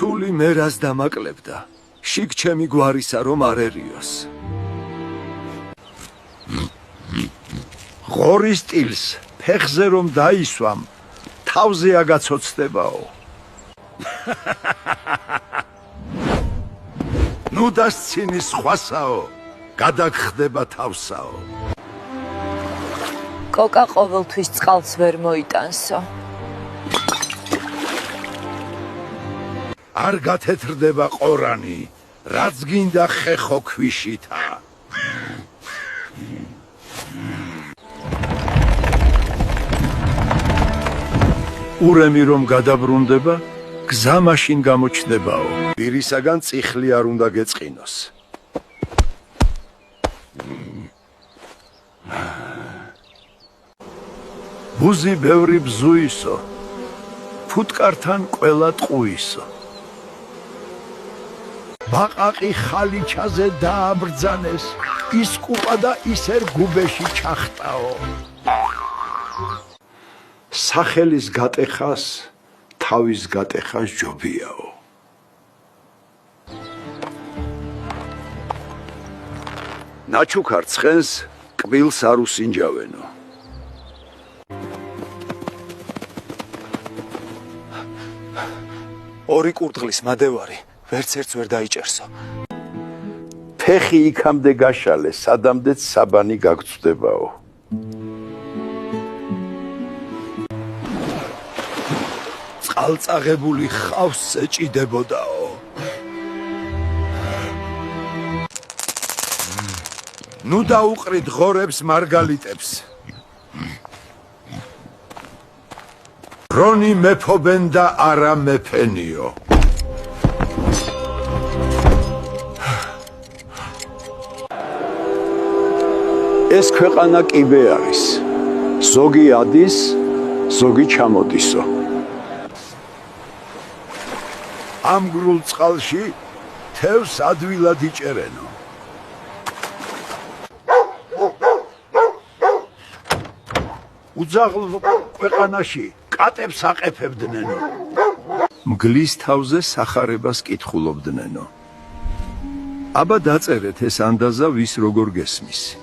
ცული მერას დამაკლებდა. შიგ ჩემი გვარისა რომ არ ერიოს. ღორის ტილს ფეხზე რომ დაისვამ, თავზე აგაცოცდებაო. ნუ დასცინის სხვასაო, გადაგხდება თავსაო. კოკა ყოველთვის წყალს ვერ მოიტანსო. არ გათეთრდება ყორანი, რაც გინდა ხეხო ქვიშითა. ურემი რომ გადაბრუნდება, გზა მაშინ გამოჩნდებაო. პირისაგან წიხლი არ უნდა გეწყინოს. ბუზი ბევრი ბზუისო, ფუტკართან ყველა ტყუისო. ბაყაყი ხალიჩაზე დააბრძანეს, ის კუპა და ისერ გუბეში ჩახტაო. სახელის გატეხას, თავის გატეხას ჯობიაო. ნაჩუქარ ცხენს კბილს არ უსინჯავენო. ორი კურდღლის მადევარი ვერც ერთს ვერ დაიჭერსო. ფეხი იქამდე გაშალე, სადამდეც საბანი გაგწვდებაო. წყალწაღებული ხავს ეჭიდებოდაო. ნუ დაუყრით ღორებს მარგალიტებს. რონი მეფობენ და არა მეფენიო. ეს ქვეყანა კიბე არის. ზოგი ადის, ზოგი ჩამოდისო. ამ გრულ წყალში თევს ადვილად იჭერენო. უძაღლ ქვეყანაში კატებს აყეფებდნენო. მგლის თავზე სახარებას კითხულობდნენო. აბა დაწერეთ ეს ანდაზა ვის როგორ გესმის.